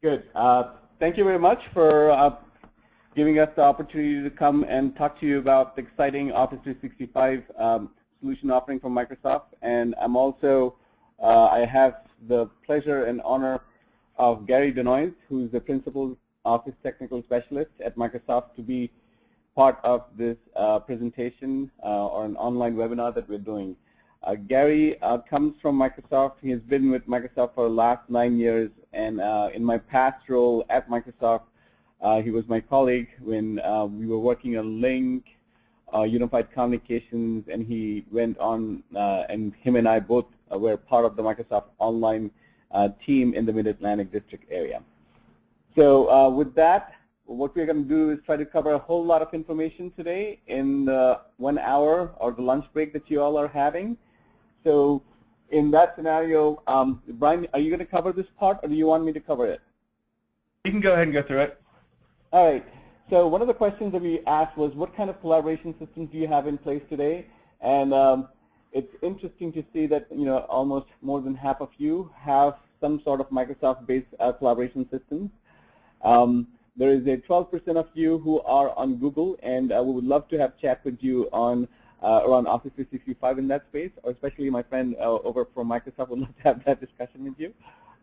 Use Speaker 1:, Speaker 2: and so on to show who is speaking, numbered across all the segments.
Speaker 1: Good. Thank you very much for giving us the opportunity to come and talk to you about the exciting Office 365 solution offering from Microsoft. And I'm also, I have the pleasure and honor of Gary Denoise, who's the Principal Office Technical Specialist at Microsoft, to be part of this presentation or an online webinar that we're doing. Gary comes from Microsoft. He has been with Microsoft for the last 9 years, and in my past role at Microsoft, he was my colleague when we were working on Lync, Unified Communications, and he went on, and him and I both were part of the Microsoft Online team in the Mid-Atlantic District area. So with that, what we're going to do is try to cover a whole lot of information today in the 1 hour or the lunch break that you all are having. So in that scenario, Brian, are you going to cover this part, or do you want me to cover it?
Speaker 2: You can go ahead and go through it.
Speaker 1: All right. So one of the questions that we asked was, what kind of collaboration systems do you have in place today? And it's interesting to see that, you know, almost more than half of you have some sort of Microsoft-based collaboration systems. There is a 12% of you who are on Google, and we would love to have chat with you on around Office 365 in that space, or especially my friend over from Microsoft would love to have that discussion with you.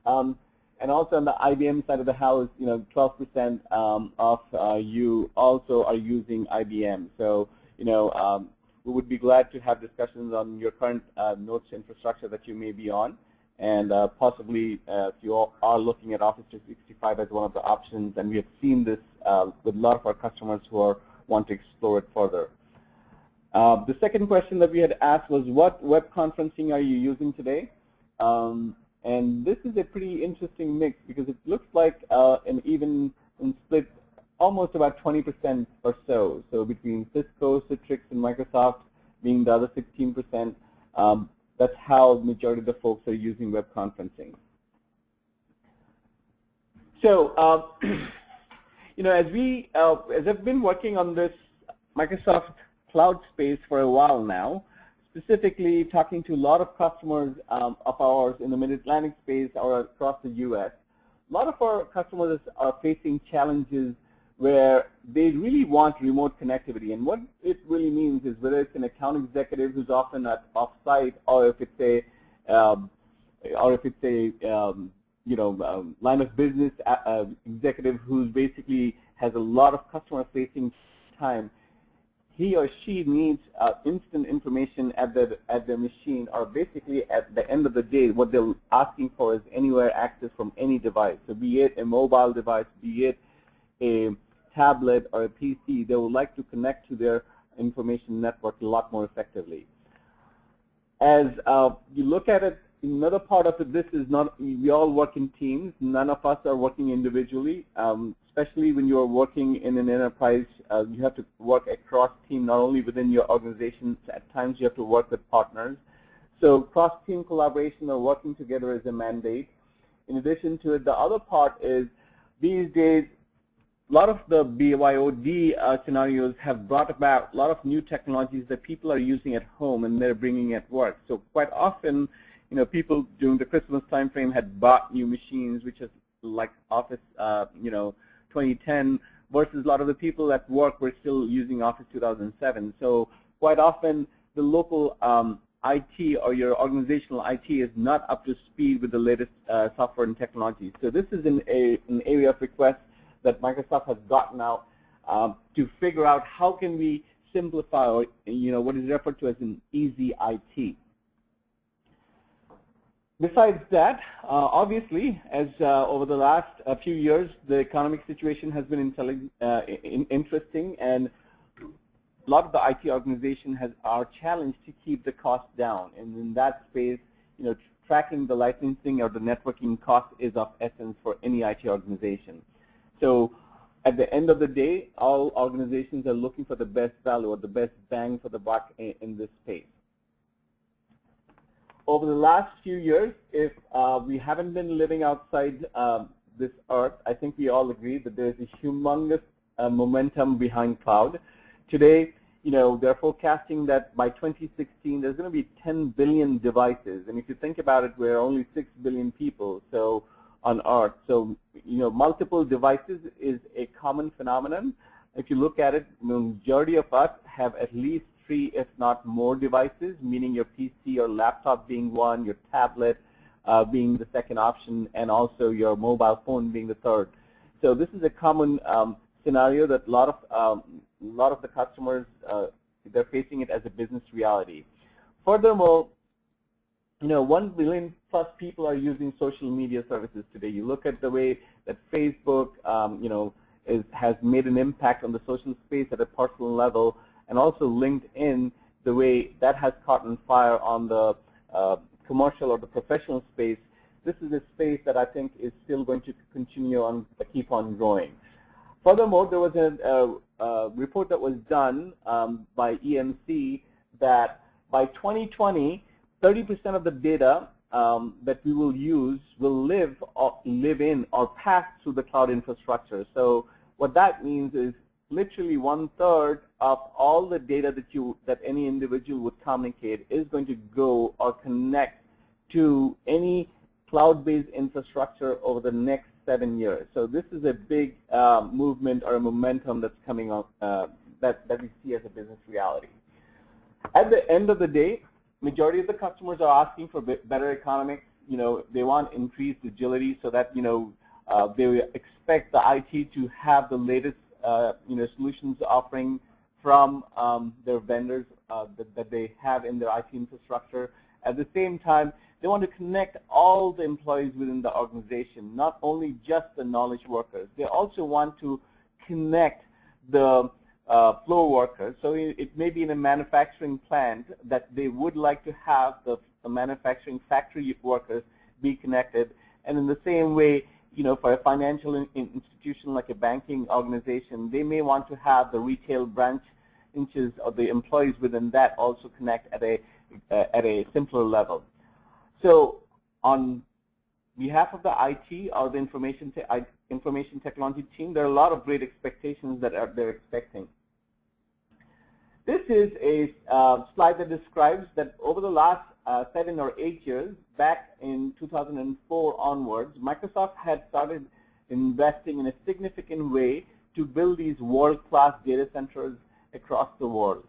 Speaker 1: And also on the IBM side of the house, you know, 12% of you also are using IBM. So, you know, we would be glad to have discussions on your current notes infrastructure that you may be on, and possibly if you all are looking at Office 365 as one of the options, and we have seen this with a lot of our customers who want to explore it further. The second question that we had asked was, what web conferencing are you using today? And this is a pretty interesting mix, because it looks like an even split almost about 20% or so. So between Cisco, Citrix, and Microsoft being the other 16%, that's how the majority of the folks are using web conferencing. So, you know, as I've been working on this Microsoft cloud space for a while now, specifically talking to a lot of customers of ours in the Mid-Atlantic space or across the U.S., a lot of our customers are facing challenges where they really want remote connectivity. And what it really means is whether it's an account executive who's often at off-site, or if it's a you know, line of business executive who's basically has a lot of customer-facing time, he or she needs instant information at their machine, or basically at the end of the day, what they're asking for is anywhere access from any device. So be it a mobile device, be it a tablet or a PC, they would like to connect to their information network a lot more effectively. As you look at it, another part of it, this is not, we all work in teams. None of us are working individually. Especially when you're working in an enterprise, you have to work across team, not only within your organization. At times you have to work with partners. So cross-team collaboration or working together is a mandate. In addition to it, the other part is these days, a lot of the BYOD scenarios have brought about a lot of new technologies that people are using at home and they're bringing at work. So quite often, you know, people during the Christmas time frame had bought new machines, which is like Office, you know, 2010, versus a lot of the people at work were still using Office 2007. So quite often the local IT or your organizational IT is not up to speed with the latest software and technology. So this is an area of request that Microsoft has gotten out to figure out how can we simplify, or, you know, what is referred to as an easy IT. Besides that, obviously, as over the last few years, the economic situation has been interesting, and a lot of the IT organizations are challenged to keep the cost down. And in that space, you know, tracking the licensing or the networking cost is of essence for any IT organization. So at the end of the day, all organizations are looking for the best value or the best bang for the buck in this space. Over the last few years, if we haven't been living outside this earth, I think we all agree that there's a humongous momentum behind cloud. Today, you know, they're forecasting that by 2016, there's going to be 10 billion devices. And if you think about it, we're only 6 billion people. So on Earth. So, multiple devices is a common phenomenon. If you look at it, the majority of us have at least 3, if not more devices, meaning your PC or laptop being one, your tablet being the second option, and also your mobile phone being the third. So this is a common scenario that a lot of the customers, they're facing it as a business reality. Furthermore, 1 billion plus people are using social media services today. You look at the way that Facebook, has made an impact on the social space at a personal level, and also LinkedIn, the way that has caught on fire on the commercial or the professional space. This is a space that I think is still going to continue on, keep on growing. Furthermore, there was a report that was done by EMC that by 2020, 30% of the data that we will use will live in or pass through the cloud infrastructure. So what that means is literally 1/3 of all the data that any individual would communicate is going to go or connect to any cloud-based infrastructure over the next 7 years. So this is a big movement or a momentum that's coming up that we see as a business reality. At the end of the day, majority of the customers are asking for better economics. They want increased agility so that they expect the IT to have the latest solutions offering from their vendors that they have in their IT infrastructure. At the same time, they want to connect all the employees within the organization, not only just the knowledge workers. They also want to connect the floor workers. So it may be in a manufacturing plant that they would like to have the manufacturing factory workers be connected. And in the same way, for a financial institution like a banking organization, they may want to have the retail branches of the employees within that also connect at a simpler level. So on behalf of the IT or the information technology team, there are a lot of great expectations that they're expecting. This is a slide that describes that over the last 7 or 8 years, back in 2004 onwards, Microsoft had started investing in a significant way to build these world-class data centers across the world.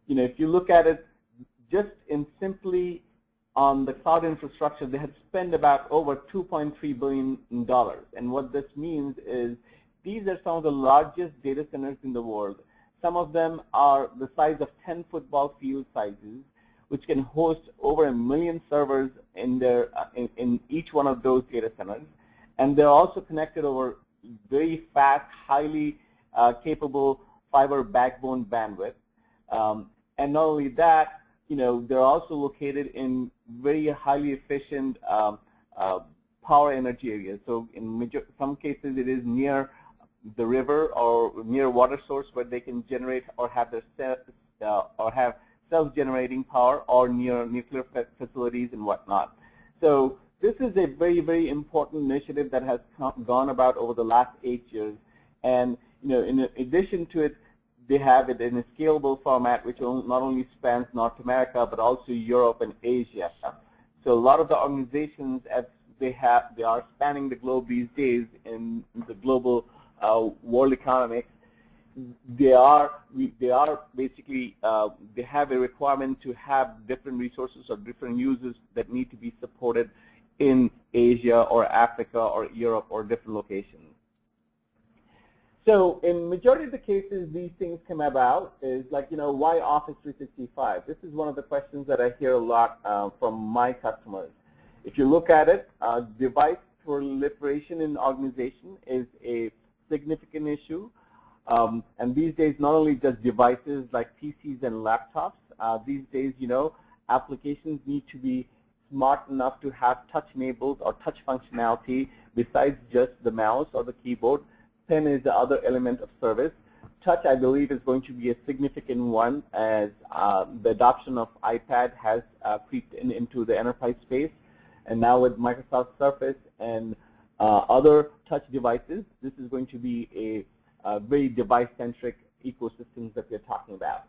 Speaker 1: If you look at it just in simply on the cloud infrastructure, they had spent about over $2.3 billion. And what this means is these are some of the largest data centers in the world. Some of them are the size of 10 football field sizes, which can host over 1 million servers in each one of those data centers. And they're also connected over very fast, highly capable fiber backbone bandwidth. And not only that, they're also located in very highly efficient power energy areas. So in some cases, it is near the river or near water source where they can generate or have their self-generating power, or near nuclear facilities and whatnot. So this is a very, very important initiative that has gone about over the last 8 years. And in addition to it, they have it in a scalable format, which not only spans North America, but also Europe and Asia. So a lot of the organizations, as they are spanning the globe these days in the global world economics. They basically they have a requirement to have different resources or different users that need to be supported in Asia or Africa or Europe or different locations. So in majority of the cases, these things come about is like, why Office 365? This is one of the questions that I hear a lot from my customers. If you look at it, device proliferation in organization is a significant issue. And these days, not only just devices like PCs and laptops, these days, applications need to be smart enough to have touch-enabled or touch functionality besides just the mouse or the keyboard. Pen is the other element of service. Touch, I believe, is going to be a significant one as the adoption of iPad has creeped into the enterprise space. And now with Microsoft Surface and other touch devices, this is going to be a very device-centric ecosystem that we're talking about.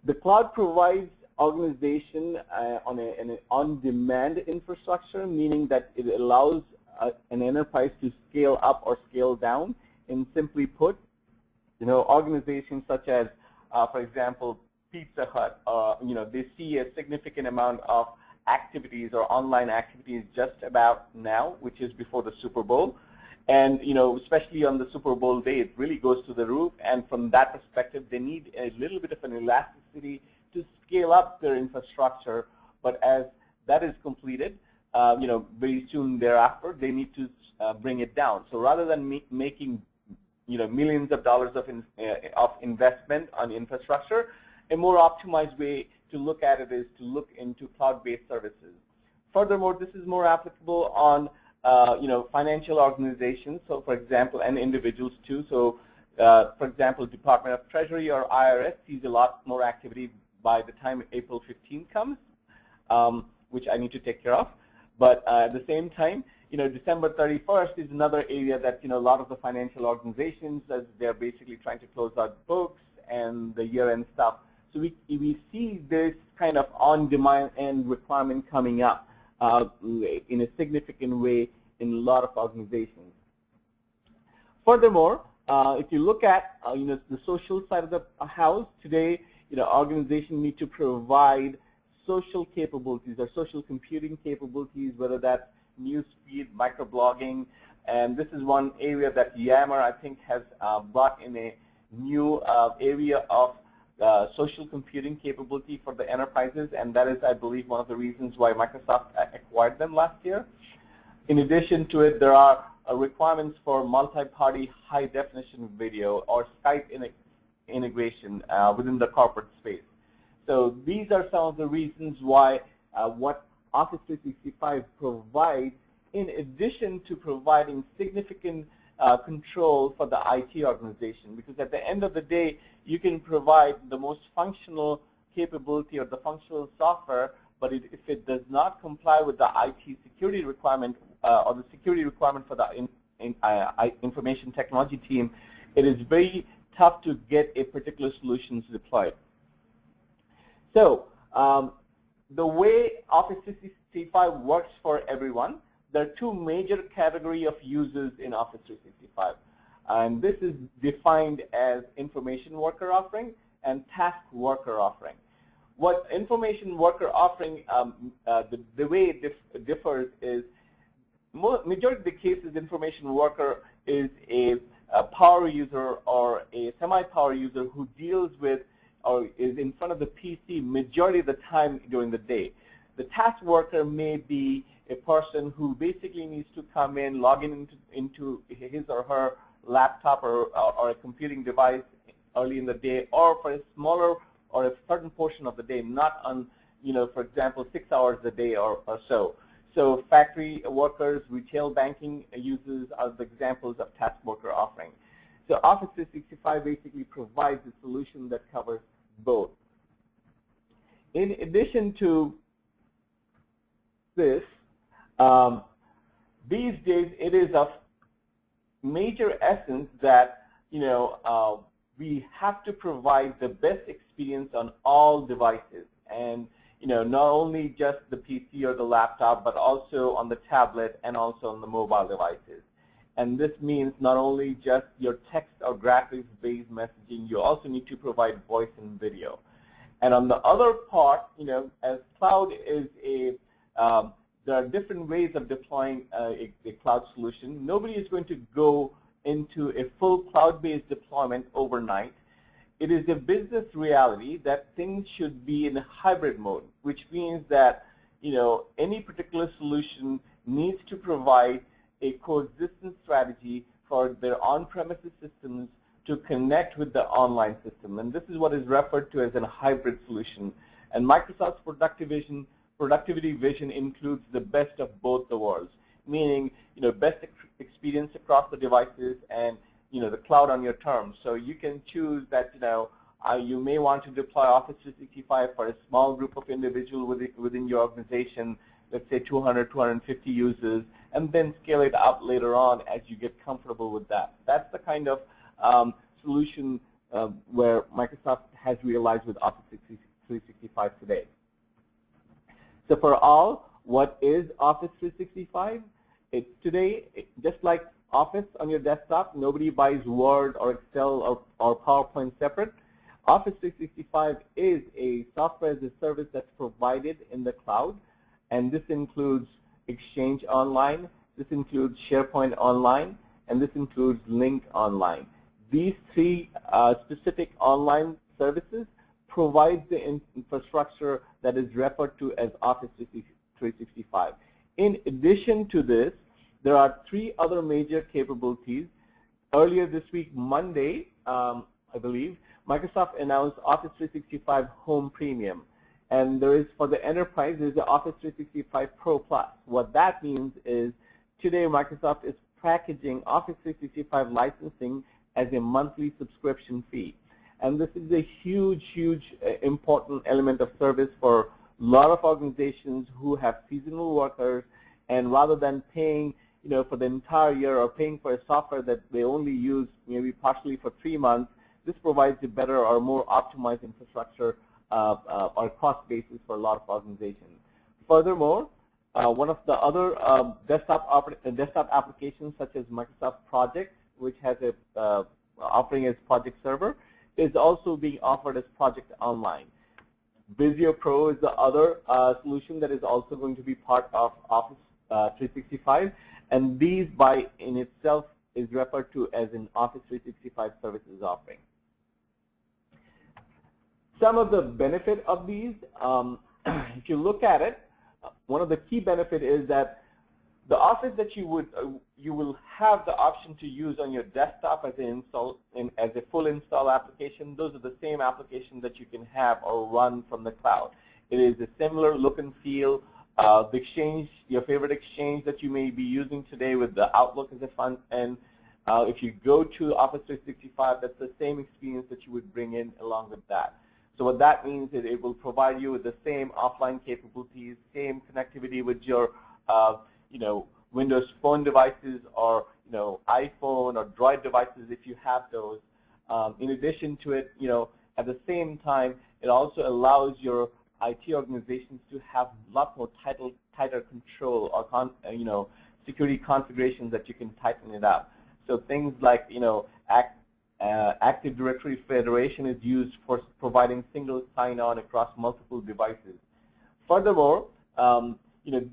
Speaker 1: The cloud provides organization on an on-demand infrastructure, meaning that it allows an enterprise to scale up or scale down. And simply put, organizations such as, for example, Pizza Hut, they see a significant amount of activities or online activities just about now, which is before the Super Bowl. And, especially on the Super Bowl day, it really goes to the roof. And from that perspective, they need a little bit of an elasticity to scale up their infrastructure. But as that is completed, very soon thereafter, they need to bring it down. So rather than making, millions of dollars of investment on infrastructure, a more optimized way to look at it is to look into cloud-based services. Furthermore, this is more applicable on financial organizations, so for example, and individuals too. So for example, Department of Treasury or IRS sees a lot more activity by the time April 15th comes, which I need to take care of. But at the same time, December 31st is another area that, a lot of the financial organizations, as they're basically trying to close out books and the year-end stuff. So we see this kind of on-demand requirement coming up in a significant way in a lot of organizations. Furthermore, if you look at the social side of the house today, organizations need to provide social capabilities or social computing capabilities, whether that's newsfeed, microblogging, and this is one area that Yammer, I think, has brought in a new area of social computing capability for the enterprises, and that is, I believe, one of the reasons why Microsoft acquired them last year. In addition to it, there are requirements for multi-party high-definition video or Skype integration within the corporate space. So these are some of the reasons why what Office 365 provides, in addition to providing significant control for the IT organization, because at the end of the day, you can provide the most functional capability or the functional software, but if it does not comply with the IT security requirement or the security requirement for the information technology team, it is very tough to get a particular solution deployed. So the way Office 365 works for everyone, there are two major categories of users in Office 365. And this is defined as information worker offering and task worker offering. What information worker offering, the way it differs is, majority of the cases, information worker is a power user or a semi-power user who deals with or is in front of the PC majority of the time during the day. The task worker may be a person who basically needs to come in, log into his or her laptop or a computing device early in the day, or for a smaller or a certain portion of the day, not on, for example, 6 hours a day or so. So factory workers, retail banking users are the examples of task worker offering. So Office 365 basically provides a solution that covers both. In addition to this, these days it is of major essence that we have to provide the best experience on all devices, and not only just the PC or the laptop, but also on the tablet and also on the mobile devices. And this means not only just your text or graphics-based messaging, you also need to provide voice and video. And on the other part, as cloud is there are different ways of deploying a cloud solution. Nobody is going to go into a full cloud-based deployment overnight. It is a business reality that things should be in a hybrid mode, which means that any particular solution needs to provide a coexistence strategy for their on-premises systems to connect with the online system. And this is what is referred to as a hybrid solution. And Microsoft's productivity vision includes the best of both the worlds, meaning best experience across the devices and the cloud on your terms. So you can choose that you may want to deploy Office 365 for a small group of individuals within your organization, let's say 200, 250 users, and then scale it up later on as you get comfortable with that. That's the kind of solution where Microsoft has realized with Office 365 today. So for all, what is Office 365? Today, just like Office on your desktop, nobody buys Word or Excel or PowerPoint separate. Office 365 is a software as a service that's provided in the cloud, and this includes Exchange Online, this includes SharePoint Online, and this includes Lync Online. These three specific online services provide the infrastructure that is referred to as Office 365. In addition to this, there are three other major capabilities. Earlier this week, Monday, I believe, Microsoft announced Office 365 Home Premium. And there is, for the enterprise, there's the Office 365 Pro Plus. What that means is today Microsoft is packaging Office 365 licensing as a monthly subscription fee. And this is a huge, huge important element of service for a lot of organizations who have seasonal workers, and rather than paying for the entire year or paying for a software that they only use maybe partially for 3 months, this provides a better or more optimized infrastructure or cost basis for a lot of organizations. Furthermore, one of the other desktop applications such as Microsoft Project, which has a offering as Project Server, is also being offered as Project Online. Visio Pro is the other solution that is also going to be part of Office 365, and these by in itself is referred to as an Office 365 services offering. Some of the benefit of these, if you look at it, one of the key benefit is that the Office that you will have the option to use on your desktop as a full install application. Those are the same applications that you can have or run from the cloud. It is a similar look and feel. The Exchange, your favorite Exchange that you may be using today with the Outlook as a front end. If you go to Office 365, that's the same experience that you would bring in along with that. So what that means is it will provide you with the same offline capabilities, same connectivity with your Windows Phone devices or iPhone or Droid devices if you have those. In addition to it, at the same time, it also allows your IT organizations to have a lot more tighter control or security configurations that you can tighten it up. So things like Active Directory Federation is used for providing single sign-on across multiple devices. Furthermore,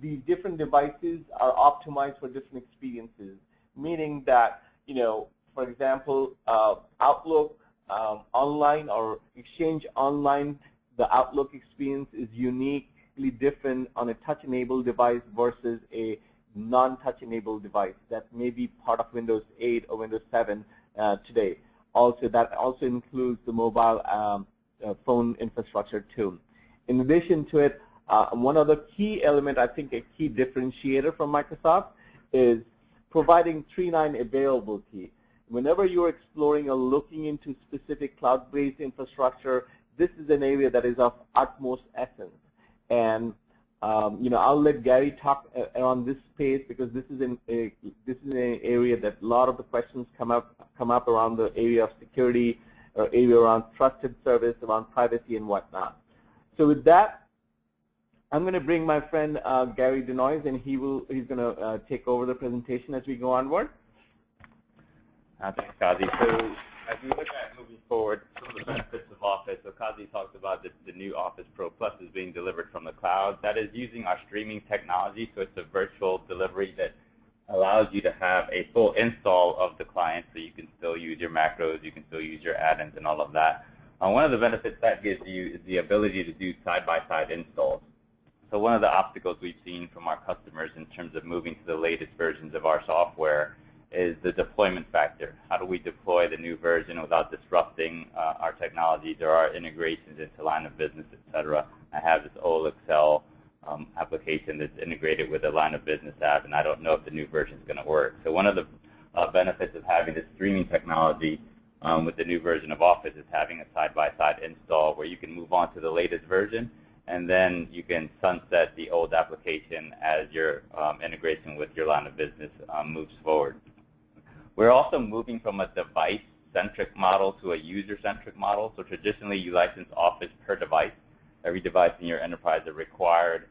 Speaker 1: these different devices are optimized for different experiences, meaning that, for example, Outlook Online or Exchange Online, the Outlook experience is uniquely different on a touch-enabled device versus a non-touch-enabled device that may be part of Windows 8 or Windows 7 today. Also, that also includes the mobile phone infrastructure too. In addition to it, one other key element, I think a key differentiator from Microsoft, is providing 3.9 availability. Whenever you're exploring or looking into specific cloud-based infrastructure, this is an area that is of utmost essence. And I'll let Gary talk on this space because this is an area that a lot of the questions come up around the area of security or area around trusted service, around privacy and whatnot. So with that, I'm going to bring my friend Gary Denoise, and he's going to take over the presentation as we go onward.
Speaker 3: Thanks, Kazi. So as we look at moving forward, some of the benefits of Office, so Kazi talked about the new Office Pro Plus is being delivered from the cloud. That is using our streaming technology, so it's a virtual delivery that allows you to have a full install of the client, so you can still use your macros, you can still use your add-ins and all of that. One of the benefits that gives you is the ability to do side-by-side installs. So one of the obstacles we've seen from our customers in terms of moving to the latest versions of our software is the deployment factor. How do we deploy the new version without disrupting our technology? There are integrations into line of business, et cetera. I have this old Excel application that's integrated with a line of business app, and I don't know if the new version is going to work. So one of the benefits of having this streaming technology with the new version of Office is having a side-by-side install where you can move on to the latest version, and then you can sunset the old application as your integration with your line of business moves forward. We're also moving from a device-centric model to a user-centric model. So traditionally, you license Office per device. Every device in your enterprise, a required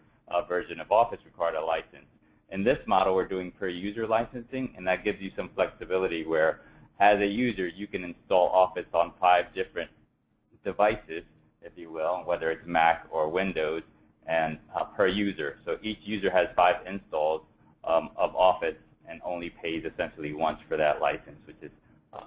Speaker 3: version of Office required a license. In this model, we're doing per user licensing, and that gives you some flexibility where, as a user, you can install Office on 5 different devices, if you will, whether it's Mac or Windows, and per user. So each user has 5 installs of Office and only pays essentially once for that license, which is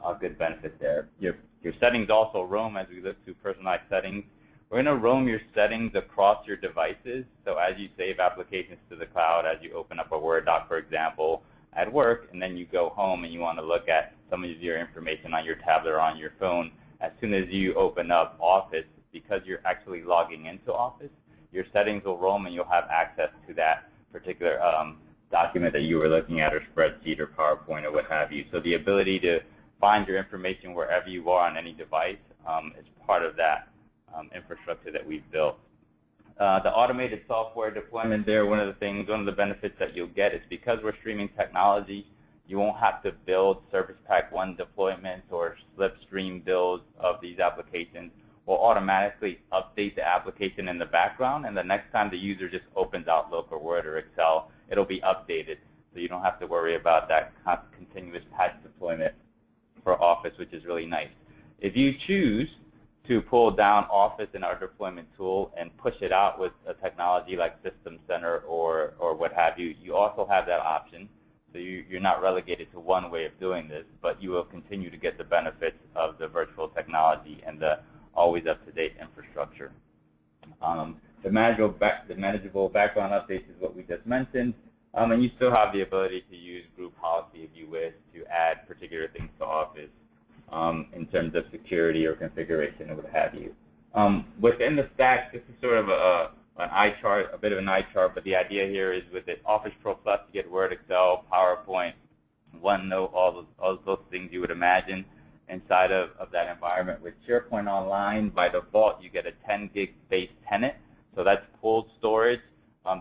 Speaker 3: a good benefit there. Your settings also roam as we look to personalized settings. We're going to roam your settings across your devices. So as you save applications to the cloud, as you open up a Word doc, for example, at work, and then you go home and you want to look at some of your information on your tablet or on your phone, as soon as you open up Office, because you're actually logging into Office, your settings will roam and you'll have access to that particular document that you were looking at, or spreadsheet, or PowerPoint, or what have you. So the ability to find your information wherever you are on any device is part of that infrastructure that we've built. The automated software deployment there, one of the benefits that you'll get is because we're streaming technology, you won't have to build Service Pack 1 deployments or slipstream builds of these applications. We'll automatically update the application in the background, and the next time the user just opens Outlook or Word or Excel, it'll be updated. So you don't have to worry about that continuous patch deployment for Office, which is really nice. If you choose to pull down Office in our deployment tool and push it out with a technology like System Center or what have you, you also have that option. So you're not relegated to one way of doing this, but you will continue to get the benefits of the virtual technology and the always up-to-date infrastructure. The manageable background updates is what we just mentioned, and you still have the ability to use group policy if you wish to add particular things to Office in terms of security or configuration or what have you. Within the stack, this is sort of an eye chart, a bit of an eye chart, but the idea here is with it, Office Pro Plus, you get Word, Excel, PowerPoint, OneNote, all those things you would imagine inside of that environment. With SharePoint Online, by default, you get a 10 gig base tenant. So that's pooled storage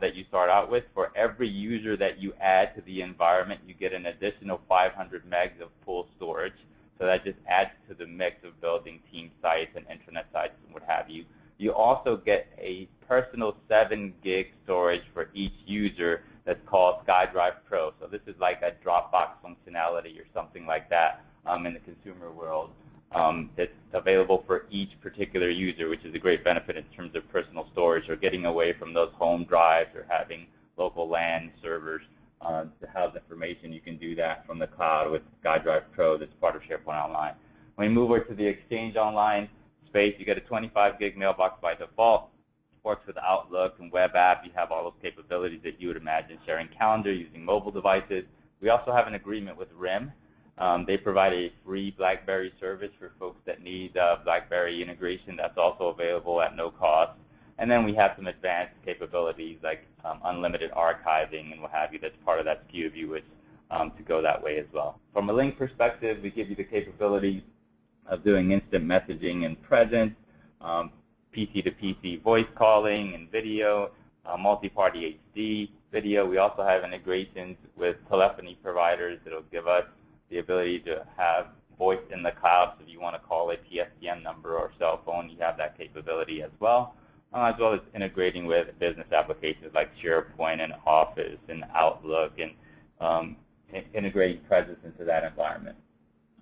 Speaker 3: that you start out with. For every user that you add to the environment, you get an additional 500 megs of pooled storage. So that just adds to the mix of building team sites and intranet sites and what have you. You also get a personal 7 gig storage for each user that's called SkyDrive Pro. So this is like a Dropbox functionality or something like that in the consumer world. It's available for each particular user, which is a great benefit in terms of personal storage or getting away from those home drives or having local LAN servers to house information. You can do that from the cloud with SkyDrive Pro that's part of SharePoint Online. When you move over to the Exchange Online space, you get a 25 gig mailbox by default. Works with Outlook and web app. You have all those capabilities that you would imagine, sharing calendar, using mobile devices. We also have an agreement with RIM. They provide a free BlackBerry service for folks that need BlackBerry integration. That's also available at no cost. And then we have some advanced capabilities like unlimited archiving and what have you. That's part of that SKU if you wish to go that way as well. From a link perspective, we give you the capabilities of doing instant messaging and presence, PC to PC voice calling and video, multi-party HD video. We also have integrations with telephony providers that will give us the ability to have voice in the cloud. So if you want to call a PSTN number or cell phone, you have that capability as well as integrating with business applications like SharePoint and Office and Outlook and integrating presence into that environment.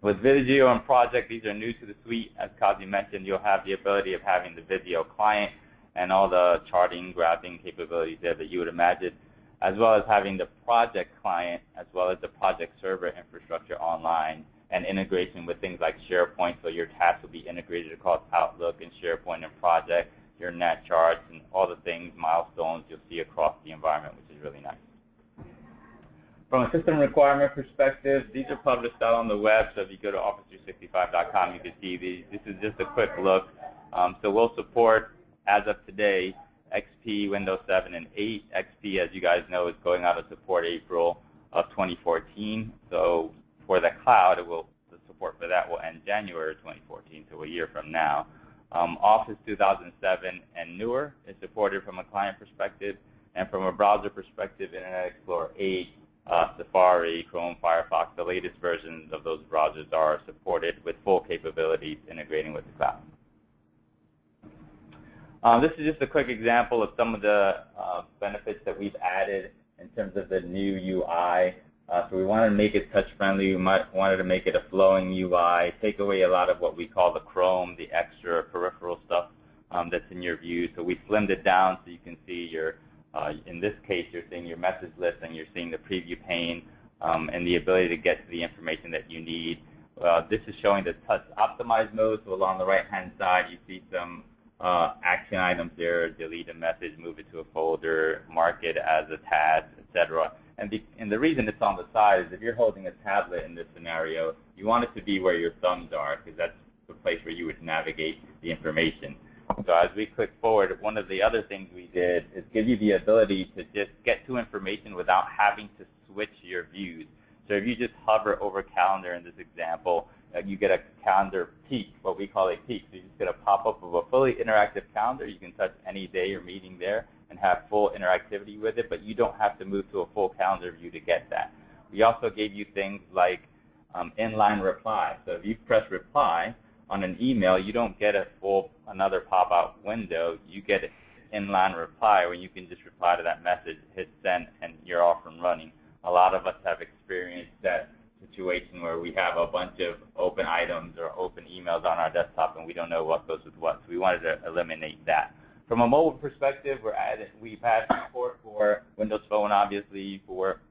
Speaker 3: With Visio and Project, these are new to the suite. As Kazi mentioned, you'll have the ability of having the Visio client and all the charting, graphing capabilities there that you would imagine, as well as having the project client, as well as the project server infrastructure online, and integration with things like SharePoint, so your tasks will be integrated across Outlook and SharePoint and Project, your net charts, and all the things, milestones you'll see across the environment, which is really nice. From a system requirement perspective, these are published out on the web, so if you go to Office365.com, you can see these. This is just a quick look. So we'll support, as of today, XP, Windows 7, and 8. XP, as you guys know, is going out of support April of 2014. So for the cloud, the support for that will end January 2014, so a year from now. Office 2007 and newer is supported from a client perspective, and from a browser perspective, Internet Explorer 8, Safari, Chrome, Firefox, the latest versions of those browsers are supported with full capabilities integrating with the cloud. This is just a quick example of some of the benefits that we've added in terms of the new UI. So we wanted to make it touch-friendly. We wanted to make it a flowing UI, take away a lot of what we call the Chrome, the extra peripheral stuff that's in your view. So we slimmed it down so you can see your, in this case, you're seeing your message list and you're seeing the preview pane and the ability to get to the information that you need. This is showing the touch optimized mode. So along the right-hand side, you see some action items there: delete a message, move it to a folder, mark it as a task, etc. And the reason it's on the side is if you're holding a tablet in this scenario, you want it to be where your thumbs are, because that's the place where you would navigate the information. So as we click forward, one of the other things we did is give you the ability to just get to information without having to switch your views. So if you just hover over calendar in this example, you get a calendar peek, what we call a peek. So you just get a pop-up of a fully interactive calendar. You can touch any day or meeting there and have full interactivity with it, but you don't have to move to a full calendar view to get that. We also gave you things like inline reply. So if you press reply on an email, you don't get a full another pop-out window. You get an inline reply where you can just reply to that message, hit send, and you're off and running. A lot of us have experienced that situation where we have a bunch of open items or open emails on our desktop and we don't know what goes with what. So we wanted to eliminate that. From a mobile perspective, we've had support for Windows Phone, obviously, for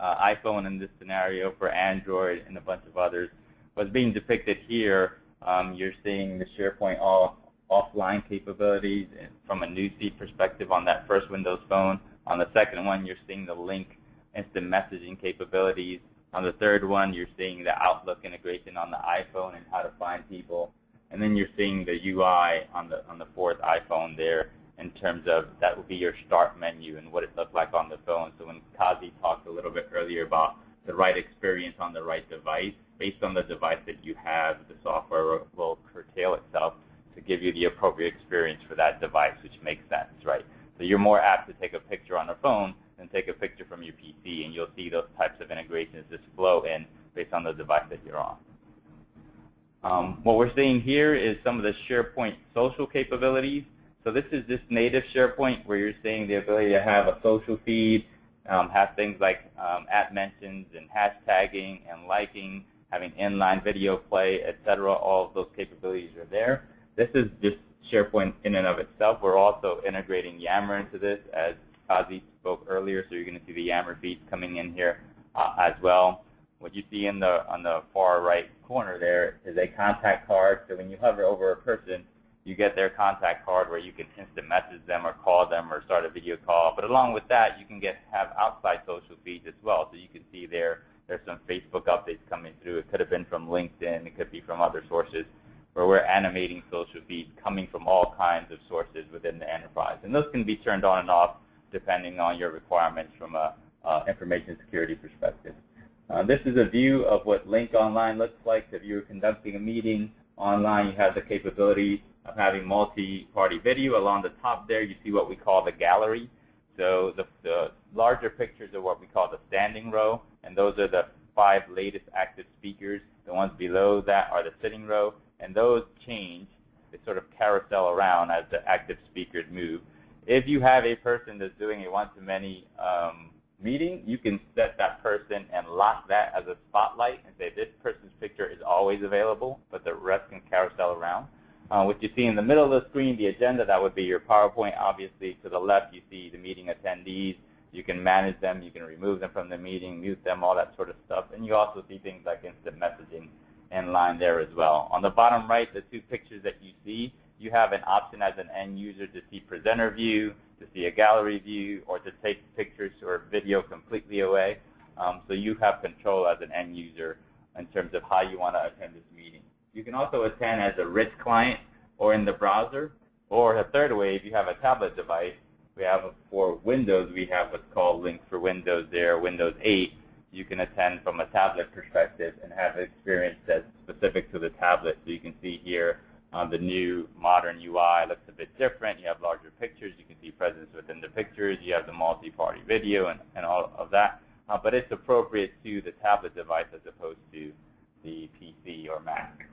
Speaker 3: iPhone in this scenario, for Android, and a bunch of others. What's being depicted here, you're seeing the SharePoint offline capabilities from a newsfeed perspective on that first Windows Phone. On the second one, you're seeing the link instant messaging capabilities. On the third one, you're seeing the Outlook integration on the iPhone and how to find people. And then you're seeing the UI on the fourth iPhone there in terms of that would be your start menu and what it looked like on the phone. So when Kazi talked a little bit earlier about the right experience on the right device, based on the device that you have, the software will curtail itself to give you the appropriate experience for that device, which makes sense, right? So you're more apt to take a picture on a phone than take a picture from your PC, and you'll see those types of integrations just flow in based on the device that you're on. What we're seeing here is some of the SharePoint social capabilities. So this is just native SharePoint where you're seeing the ability to have a social feed, have things like @mentions and hashtagging and liking, having inline video play, etc. All of those capabilities are there. This is just SharePoint in and of itself. We're also integrating Yammer into this, as Kazi spoke earlier, so you're going to see the Yammer feeds coming in here as well. What you see on the far right corner there is a contact card. So when you hover over a person, you get their contact card where you can instant message them or call them or start a video call. But along with that, you can have outside social feeds as well. So you can see there's some Facebook updates coming through. It could have been from LinkedIn. It could be from other sources, where we're animating social feeds coming from all kinds of sources within the enterprise. And those can be turned on and off depending on your requirements from a information security perspective. This is a view of what Link Online looks like. If you're conducting a meeting online, you have the capability of having multi-party video. Along the top there, you see what we call the gallery. So the larger pictures are what we call the standing row, and those are the 5 latest active speakers. The ones below that are the sitting row, and those change. They sort of carousel around as the active speakers move. If you have a person that's doing a one-to-many meeting, you can set that person and lock that as a spotlight and say this person's picture is always available, but the rest can carousel around. What you see in the middle of the screen, the agenda, that would be your PowerPoint. Obviously, to the left, you see the meeting attendees. You can manage them. You can remove them from the meeting, mute them, all that sort of stuff. And you also see things like instant messaging in line there as well. On the bottom right, the 2 pictures that you see, you have an option as an end user to see presenter view, to see a gallery view, or to take pictures or video completely away. So you have control as an end user in terms of how you want to attend this meeting. You can also attend as a rich client or in the browser, or a third way, if you have a tablet device, we have for Windows, we have what's called Link for Windows there, Windows 8. You can attend from a tablet perspective and have an experience that's specific to the tablet. So you can see here the new modern UI looks a bit different. You have larger pictures. You can see presence within the pictures. You have the multi-party video and all of that. But it's appropriate to the tablet device as opposed to the PC or Mac.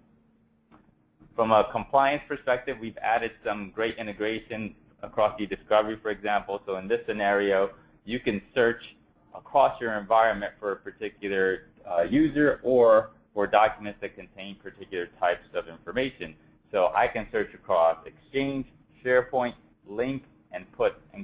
Speaker 3: From a compliance perspective, we've added some great integration across eDiscovery, for example. So in this scenario, you can search across your environment for a particular user or for documents that contain particular types of information. So I can search across Exchange, SharePoint, Lync, and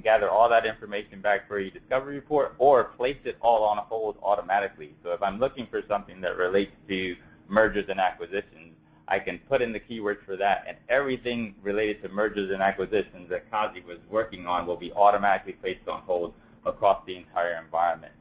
Speaker 3: gather all that information back for a discovery report, or place it all on hold automatically. So if I'm looking for something that relates to mergers and acquisitions, I can put in the keywords for that, and everything related to mergers and acquisitions that Kazi was working on will be automatically placed on hold across the entire environment.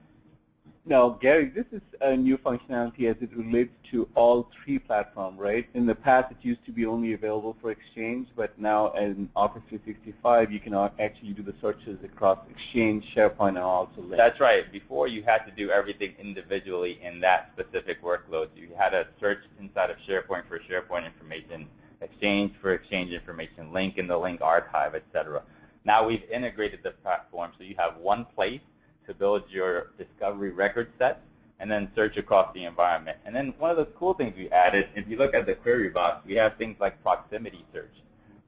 Speaker 1: Now, Gary, this is a new functionality as it relates to all three platforms, right? In the past, it used to be only available for Exchange, but now in Office 365, you can actually do the searches across Exchange, SharePoint, and also Lync.
Speaker 3: That's right. Before, you had to do everything individually in that specific workload. You had to search inside of SharePoint for SharePoint information, Exchange for Exchange information, Lync in the Lync archive, etc. Now we've integrated the platform, so you have one place to build your discovery record set, and then search across the environment. And then one of the cool things we added, if you look at the query box, we have things like proximity search.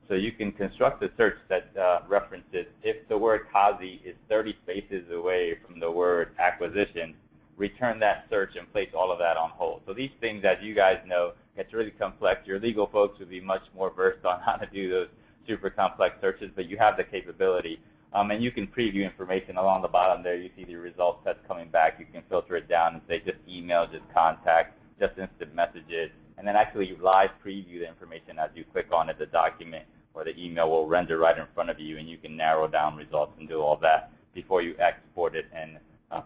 Speaker 3: So you can construct a search that references if the word Kazi is 30 spaces away from the word acquisition, return that search and place all of that on hold. So these things, as you guys know, gets really complex. Your legal folks would be much more versed on how to do those super complex searches, but you have the capability. And you can preview information along the bottom there. You see the results that's coming back. You can filter it down and say just email, just contact, just instant messages. And then actually you live preview the information as you click on it. The document or the email will render right in front of you, and you can narrow down results and do all that before you export it and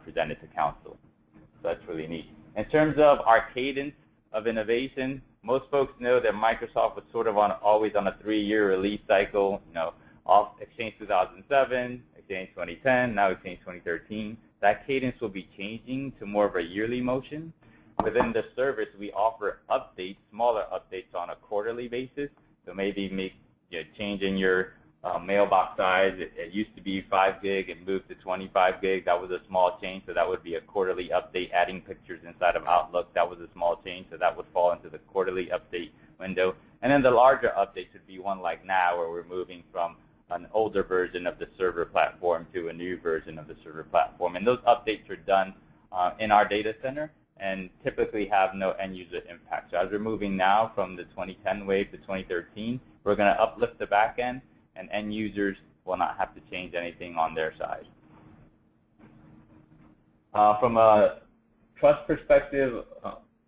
Speaker 3: present it to counsel. So that's really neat. In terms of our cadence of innovation, most folks know that Microsoft was sort of always on a 3-year release cycle. Off Exchange 2007, Exchange 2010, now Exchange 2013. That cadence will be changing to more of a yearly motion. Within the service, we offer updates, smaller updates on a quarterly basis. So maybe change in your mailbox size. It used to be 5 gig and moved to 25 gig. That was a small change, so that would be a quarterly update. Adding pictures inside of Outlook, that was a small change, so that would fall into the quarterly update window. And then the larger updates would be one like now, where we're moving from an older version of the server platform to a new version of the server platform. And those updates are done in our data center and typically have no end-user impact. So as we're moving now from the 2010 wave to 2013, we're going to uplift the back end, and end users will not have to change anything on their side. From a trust perspective,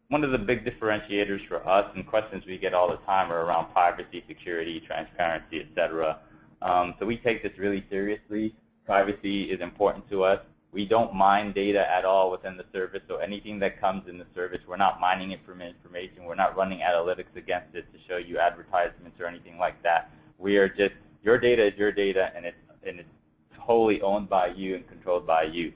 Speaker 3: one of the big differentiators for us, and questions we get all the time, are around privacy, security, transparency, etc. So we take this really seriously. Privacy is important to us. We don't mine data at all within the service, so anything that comes in the service, we're not mining it from information. We're not running analytics against it to show you advertisements or anything like that. We are just, your data is your data, and it's wholly owned by you and controlled by you.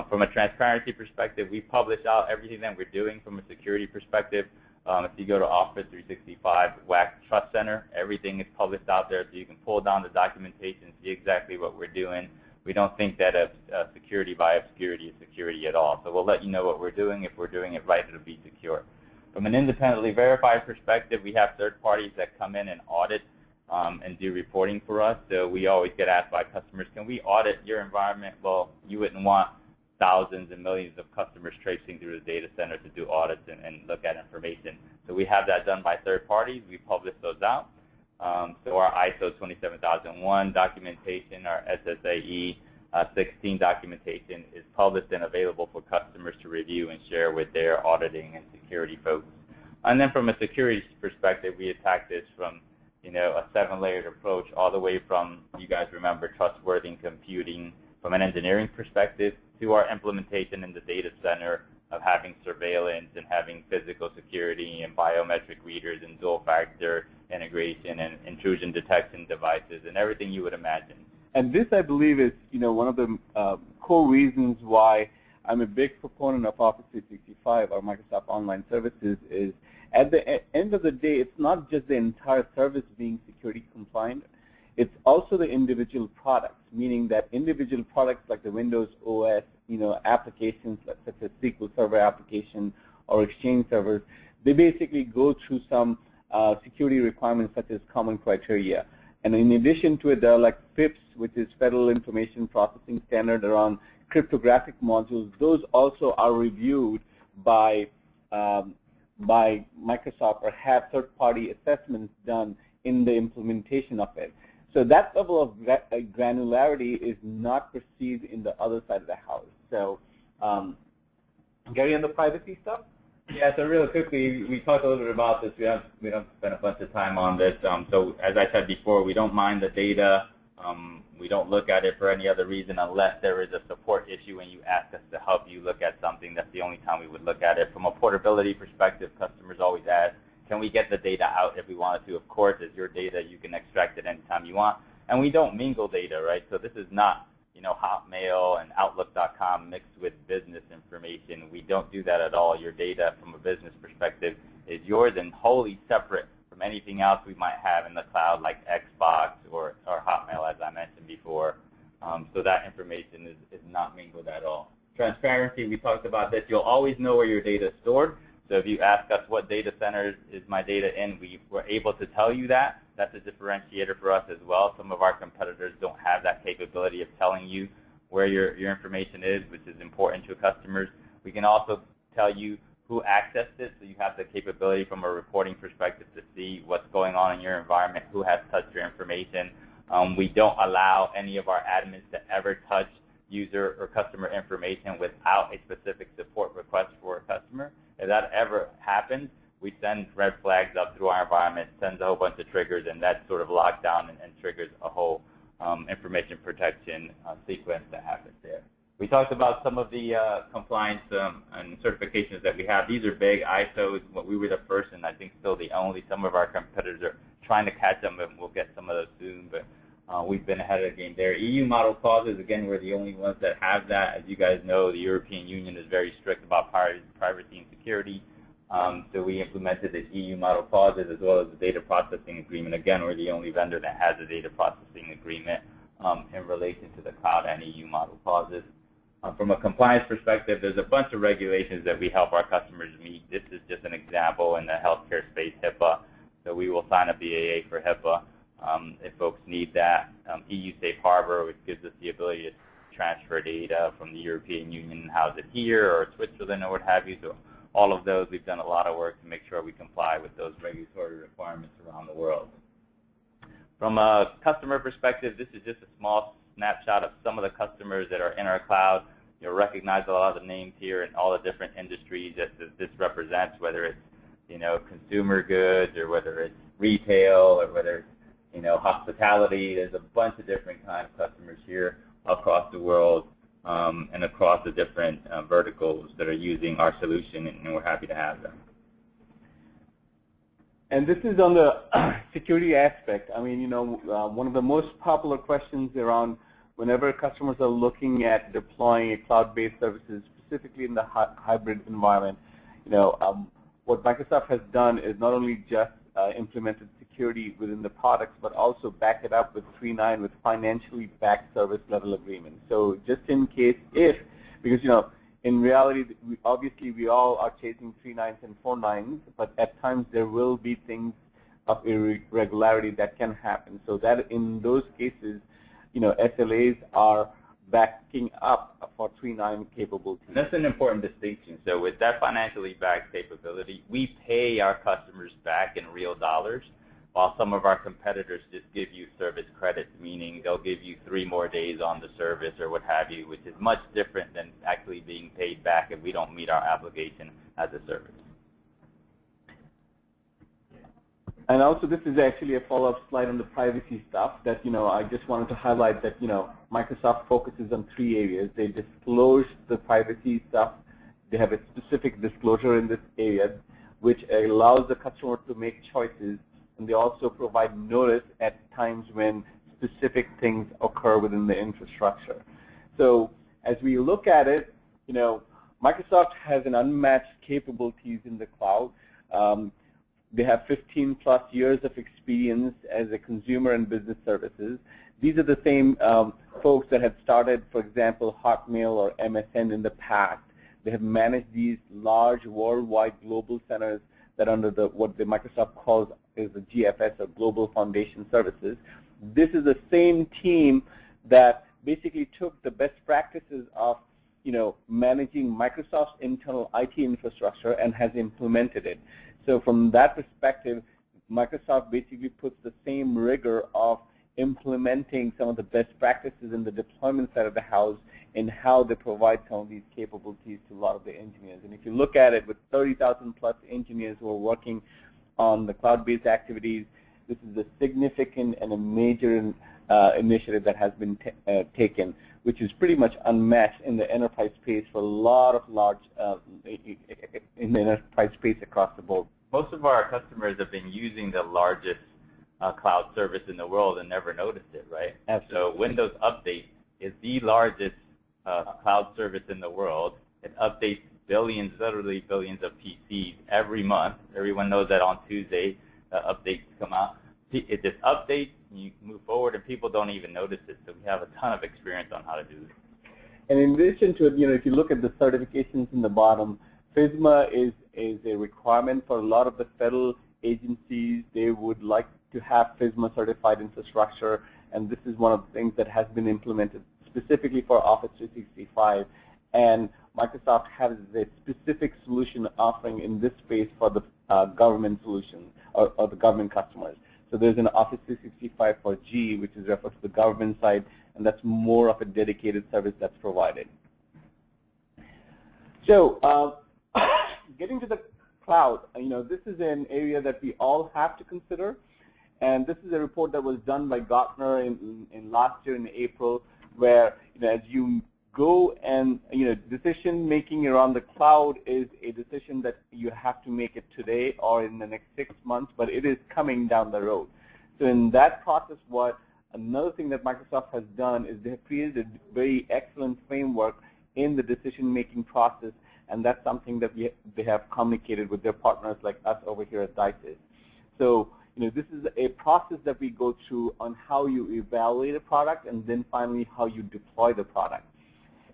Speaker 3: From a transparency perspective, we publish out everything that we're doing. From a security perspective, if you go to Office 365 WAC Trust Center, everything is published out there, so you can pull down the documentation, see exactly what we're doing. We don't think that security by obscurity is security at all. So we'll let you know what we're doing. If we're doing it right, it'll be secure. From an independently verified perspective, we have third parties that come in and audit and do reporting for us. So we always get asked by customers, can we audit your environment? Well, you wouldn't want thousands and millions of customers tracing through the data center to do audits and look at information. So we have that done by third parties. We publish those out. So our ISO 27001 documentation, our SSAE 16 documentation is published and available for customers to review and share with their auditing and security folks. And then from a security perspective, we attack this from a 7-layered approach all the way from, you guys remember, trustworthy computing from an engineering perspective to our implementation in the data center of having surveillance and having physical security and biometric readers and dual-factor integration and intrusion detection devices and everything you would imagine.
Speaker 1: And this, I believe, is one of the core reasons why I'm a big proponent of Office 365 or Microsoft Online Services is at the end of the day, it's not just the entire service being security compliant. It's also the individual products, meaning that individual products like the Windows OS, applications such as SQL Server application or Exchange servers, they basically go through some security requirements such as common criteria. And in addition to it, there are like FIPS, which is Federal Information Processing Standard around cryptographic modules, those also are reviewed by Microsoft or have third-party assessments done in the implementation of it. So that level of granularity is not perceived in the other side of the house. So, Gary, on the privacy stuff?
Speaker 3: Yeah, so real quickly, we talked a little bit about this. We don't spend a bunch of time on this. So as I said before, we don't mind the data. We don't look at it for any other reason unless there is a support issue and you ask us to help you look at something. That's the only time we would look at it. From a portability perspective, customers always ask, can we get the data out if we wanted to? Of course, it's your data. You can extract it anytime you want. And we don't mingle data, right? So this is not, Hotmail and Outlook.com mixed with business information. We don't do that at all. Your data from a business perspective is yours and wholly separate from anything else we might have in the cloud like Xbox or Hotmail, as I mentioned before. So that information is not mingled at all. Transparency, we talked about this. You'll always know where your data is stored. So if you ask us what data centers is my data in, we're able to tell you that. That's a differentiator for us as well. Some of our competitors don't have that capability of telling you where your information is, which is important to customers. We can also tell you who accessed it, so you have the capability from a reporting perspective to see what's going on in your environment, who has touched your information. We don't allow any of our admins to ever touch user or customer information without a specific support request for a customer. If that ever happens, we send red flags up through our environment, sends a whole bunch of triggers, and that sort of locks down and triggers a whole information protection sequence that happens there. We talked about some of the compliance and certifications that we have. These are big. ISO is what we were the first and I think still the only. Some of our competitors are trying to catch them, and we'll get some of those soon. But we've been ahead of the game there. EU model clauses, again, we're the only ones that have that. As you guys know, the European Union is very strict about privacy and security. So we implemented the EU model clauses as well as the data processing agreement. Again, we're the only vendor that has a data processing agreement in relation to the cloud and EU model clauses. From a compliance perspective, there's a bunch of regulations that we help our customers meet. This is just an example in the healthcare space, HIPAA. So we will sign a BAA for HIPAA if folks need that. EU Safe Harbor, which gives us the ability to transfer data from the European Union and house it here or Switzerland or what have you. So all of those, we've done a lot of work to make sure we comply with those regulatory requirements around the world. From a customer perspective, this is just a small snapshot of some of the customers that are in our cloud. You'll recognize a lot of the names here and all the different industries that this represents, whether it's consumer goods or whether it's retail or whether it's hospitality. There's a bunch of different kinds of customers here across the world and across the different verticals that are using our solution, and we're happy to have them.
Speaker 1: And this is on the security aspect. I mean, one of the most popular questions around whenever customers are looking at deploying a cloud-based services, specifically in the hybrid environment, what Microsoft has done is not only just implemented security within the products, but also back it up with 3.9 with financially backed service level agreements. So just in case because in reality, obviously we all are chasing 3.9s and 4.9s, but at times there will be things of irregularity that can happen. So that in those cases, SLAs are backing up for 3.9 capabilities.
Speaker 3: That's an important distinction. So with that financially backed capability, we pay our customers back in real dollars, while some of our competitors just give you service credits, meaning they'll give you 3 more days on the service or what have you, which is much different than actually being paid back if we don't meet our obligation as a service.
Speaker 1: And also, this is actually a follow-up slide on the privacy stuff that, I just wanted to highlight that, Microsoft focuses on 3 areas. They disclose the privacy stuff. They have a specific disclosure in this area, which allows the customer to make choices. And they also provide notice at times when specific things occur within the infrastructure. So as we look at it, Microsoft has an unmatched capabilities in the cloud. They have 15+ years of experience as a consumer and business services. These are the same folks that have started, for example, Hotmail or MSN in the past. They have managed these large worldwide global centers that under what the Microsoft calls is the GFS or Global Foundation Services. This is the same team that basically took the best practices of managing Microsoft's internal IT infrastructure and has implemented it. So from that perspective, Microsoft basically puts the same rigor of implementing some of the best practices in the deployment side of the house and how they provide some of these capabilities to a lot of the engineers. And if you look at it with 30,000 plus engineers who are working on the cloud-based activities, this is a significant and a major initiative that has been taken, which is pretty much unmatched in the enterprise space for a lot of large, in the enterprise space across the board.
Speaker 3: Most of our customers have been using the largest cloud service in the world and never noticed it, right?
Speaker 1: Absolutely.
Speaker 3: So Windows Update is the largest cloud service in the world. It updates billions, literally billions of PCs every month. Everyone knows that on Tuesday, updates come out. It just updates, and you move forward, and people don't even notice it. So we have a ton of experience on how to do this.
Speaker 1: And in addition to it, if you look at the certifications in the bottom, FISMA is a requirement for a lot of the federal agencies. They would like to have FISMA certified infrastructure, and this is one of the things that has been implemented specifically for Office 365. And Microsoft has a specific solution offering in this space for the government solutions or the government customers. So there's an Office 365 for G, which is referred to the government side, and that's more of a dedicated service that's provided. So getting to the cloud, this is an area that we all have to consider. And this is a report that was done by Gartner in last year in April, where as you go and decision making around the cloud is a decision that you have to make it today or in the next 6 months, but it is coming down the road. So in that process, another thing that Microsoft has done is they have created a very excellent framework in the decision making process, and that's something that they have communicated with their partners like us over here at DISYS. So this is a process that we go through on how you evaluate a product and then finally how you deploy the product.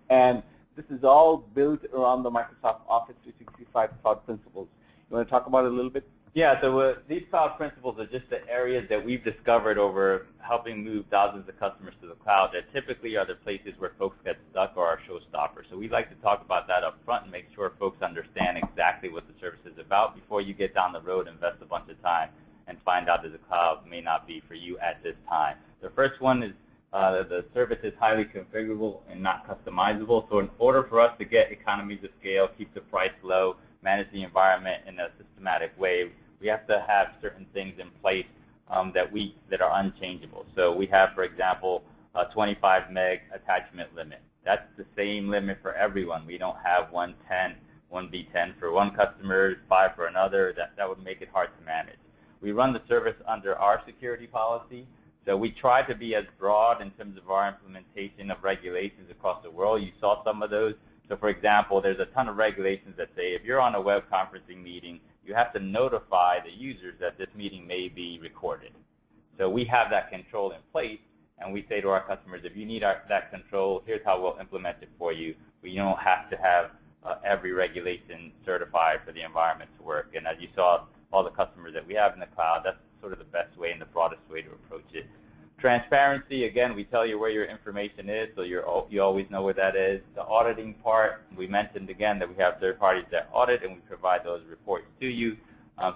Speaker 1: And this is all built around the Microsoft Office 365 cloud principles. You want to talk about it a little bit?
Speaker 3: Yeah, so these cloud principles are just the areas that we've discovered over helping move thousands of customers to the cloud that typically are the places where folks get stuck or are showstoppers. So we'd like to talk about that up front and make sure folks understand exactly what the service is about before you get down the road, invest a bunch of time, and find out that the cloud may not be for you at this time. The first one is the service is highly configurable and not customizable. So in order for us to get economies of scale, keep the price low, manage the environment in a systematic way, we have to have certain things in place that are unchangeable. So we have, for example, a 25 meg attachment limit. That's the same limit for everyone. We don't have 110, 1B10 for one customer, 5 for another. That would make it hard to manage. We run the service under our security policy. So we try to be as broad in terms of our implementation of regulations across the world. You saw some of those. So for example, there's a ton of regulations that say if you're on a web conferencing meeting, you have to notify the users that this meeting may be recorded. So we have that control in place, and we say to our customers, if you need that control, here's how we'll implement it for you. You don't have to have every regulation certified for the environment to work. And as you saw, all the customers that we have in the cloud, that's sort of the best way and the broadest way to approach it. Transparency, again, we tell you where your information is, so you always know where that is. The auditing part, we mentioned again that we have third parties that audit, and we provide those reports to you,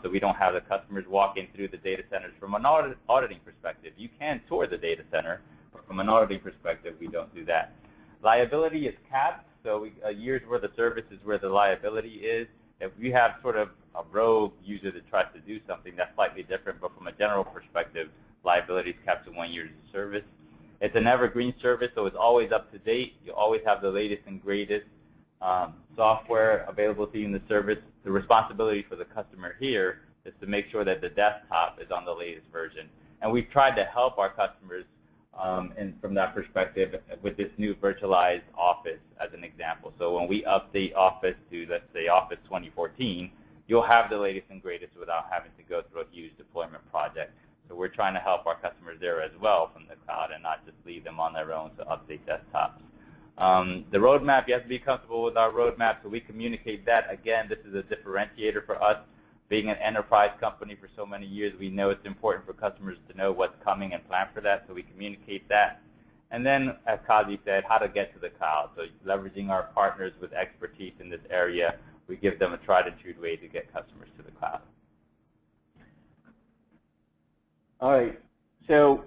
Speaker 3: so we don't have the customers walking through the data centers. From an auditing perspective, you can tour the data center, but from an auditing perspective, we don't do that. Liability is capped, so a year's worth of service is where the liability is. If you have sort of a rogue user that tries to do something, that's slightly different, but from a general perspective, liability is capped to 1 year's service. It's an evergreen service, so it's always up to date. You always have the latest and greatest software available to you in the service. The responsibility for the customer here is to make sure that the desktop is on the latest version. And we've tried to help our customers from that perspective with this new virtualized Office as an example. So when we update Office to, let's say, Office 2014, you'll have the latest and greatest without having to go through a huge deployment project. So we're trying to help our customers there as well from the cloud and not just leave them on their own to update desktops. The roadmap, you have to be comfortable with our roadmap, so we communicate that. Again, this is a differentiator for us. Being an enterprise company for so many years, we know it's important for customers to know what's coming and plan for that, so we communicate that. And then, as Kazi said, how to get to the cloud. So leveraging our partners with expertise in this area, we give them a tried and true way to get customers to the cloud.
Speaker 1: All right. So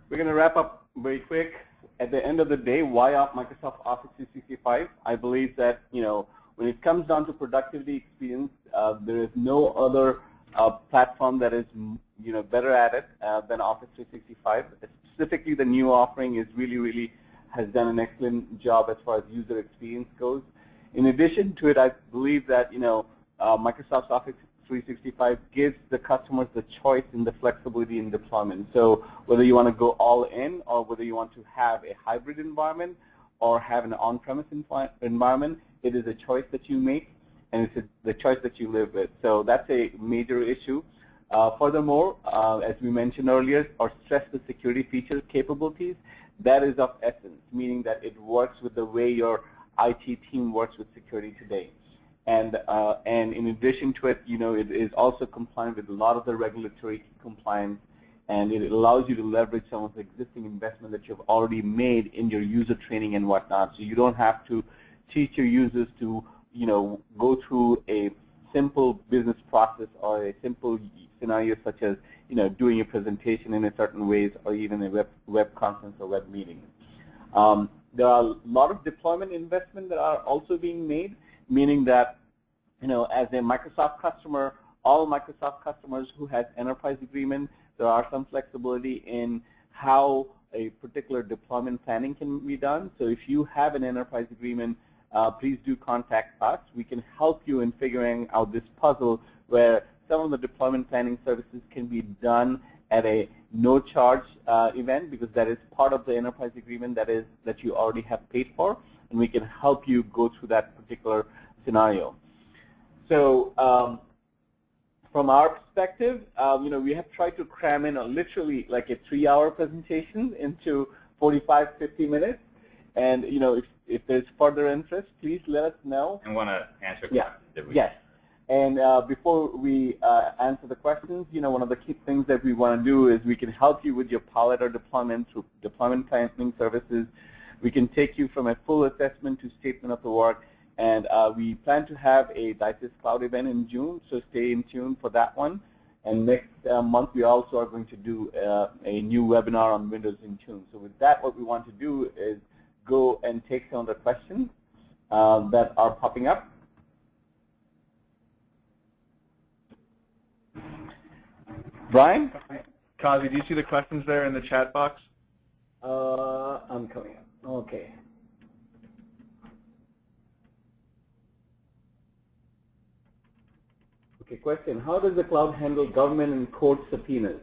Speaker 1: we're going to wrap up very quick. At the end of the day, why Microsoft Office 365? I believe that, when it comes down to productivity experience, there is no other platform that is, better at it than Office 365. Specifically, the new offering is really has done an excellent job as far as user experience goes. In addition to it, I believe that, Microsoft Office 365 gives the customers the choice and the flexibility in deployment. So whether you want to go all in or whether you want to have a hybrid environment or have an on-premise environment, it is a choice that you make, and it's the choice that you live with. So that's a major issue. Furthermore, as we mentioned earlier, or stress the security feature capabilities, that is of essence, meaning that it works with the way your IT team works with security today. And in addition to it, it is also compliant with a lot of the regulatory compliance, and it allows you to leverage some of the existing investment that you've already made in your user training and whatnot. So you don't have to teach your users to, go through a simple business process or a simple scenario such as, doing a presentation in a certain ways or even a web conference or web meeting. There are a lot of deployment investment that are also being made, meaning that, as a Microsoft customer, all Microsoft customers who has enterprise agreement, there are some flexibility in how a particular deployment planning can be done. So if you have an enterprise agreement, please do contact us. We can help you in figuring out this puzzle where some of the deployment planning services can be done at a no charge event, because that is part of the enterprise agreement that you already have paid for, and we can help you go through that particular scenario. So from our perspective, we have tried to cram in literally like a 3-hour presentation into 45, 50 minutes. And if there's further interest, please let us know.
Speaker 3: And want to answer questions.
Speaker 1: Yes. And before we answer the questions, one of the key things that we want to do is we can help you with your pilot or deployment through deployment planning services. We can take you from a full assessment to statement of the work. And we plan to have a DISYS Cloud event in June, so stay in tune for that one. And next month, we also are going to do a new webinar on Windows Intune. So with that, what we want to do is go and take some of the questions that are popping up. Brian?
Speaker 2: Kazi, do you see the questions there in the chat box?
Speaker 1: I'm coming up. Okay. Okay, question. How does the cloud handle government and court subpoenas?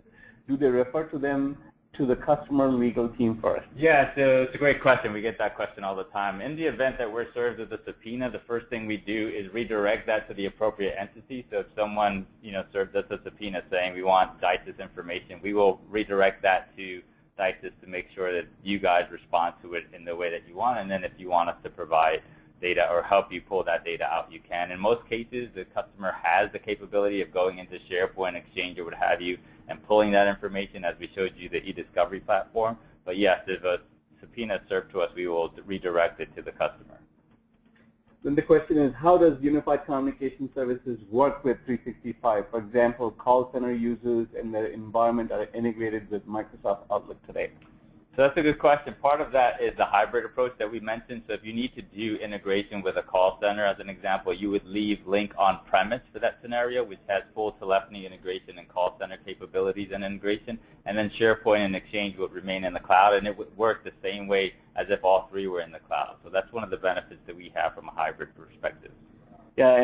Speaker 1: Do they refer to them to the customer legal team first?
Speaker 3: Yeah, so it's a great question. We get that question all the time. In the event that we're served with a subpoena, the first thing we do is redirect that to the appropriate entity. So if someone, served us a subpoena saying we want DISYS information, we will redirect that to DISYS to make sure that you guys respond to it in the way that you want. And then if you want us to provide data or help you pull that data out, you can. In most cases, the customer has the capability of going into SharePoint, Exchange, or what have you, and pulling that information, as we showed you, the e-discovery platform. But yes, if a subpoena is served to us, we will redirect it to the customer.
Speaker 1: Then the question is, how does Unified Communication Services work with 365? For example, call center users and their environment are integrated with Microsoft Outlook today.
Speaker 3: So that's a good question. Part of that is the hybrid approach that we mentioned. So if you need to do integration with a call center, as an example, you would leave Lync on-premise for that scenario, which has full telephony integration and call center capabilities and integration. And then SharePoint and Exchange would remain in the cloud, and it would work the same way as if all three were in the cloud. So that's one of the benefits that we have from a hybrid perspective.
Speaker 1: Yeah,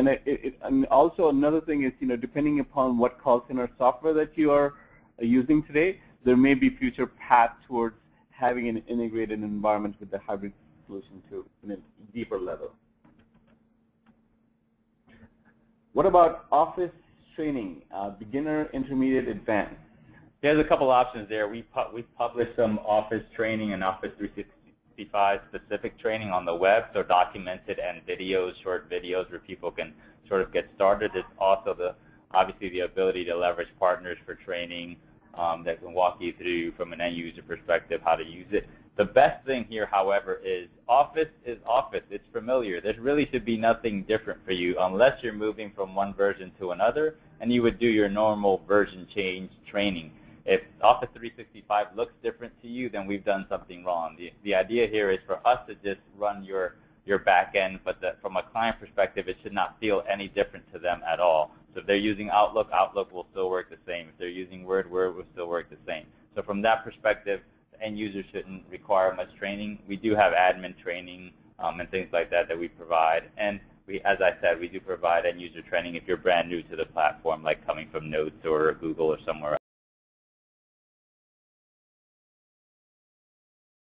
Speaker 1: and also another thing is, depending upon what call center software that you are using today, there may be future paths towards having an integrated environment with the hybrid solution too, in a deeper level. What about Office training, beginner, intermediate, advanced?
Speaker 3: There's a couple options there. We've published some Office training and Office 365 specific training on the web, so documented and videos, short videos where people can sort of get started. There's also obviously the ability to leverage partners for training that can walk you through from an end user perspective how to use it. The best thing here, however, is Office is Office. It's familiar. There really should be nothing different for you unless you're moving from one version to another, and you would do your normal version change training. If Office 365 looks different to you, then we've done something wrong. The idea here is for us to just run your back end, but from a client perspective, it should not feel any different to them at all. So if they're using Outlook, Outlook will still work the same. If they're using Word, Word will still work the same. So from that perspective, the end user shouldn't require much training. We do have admin training and things like that we provide. And as I said, we do provide end user training if you're brand new to the platform, like coming from Notes or Google or somewhere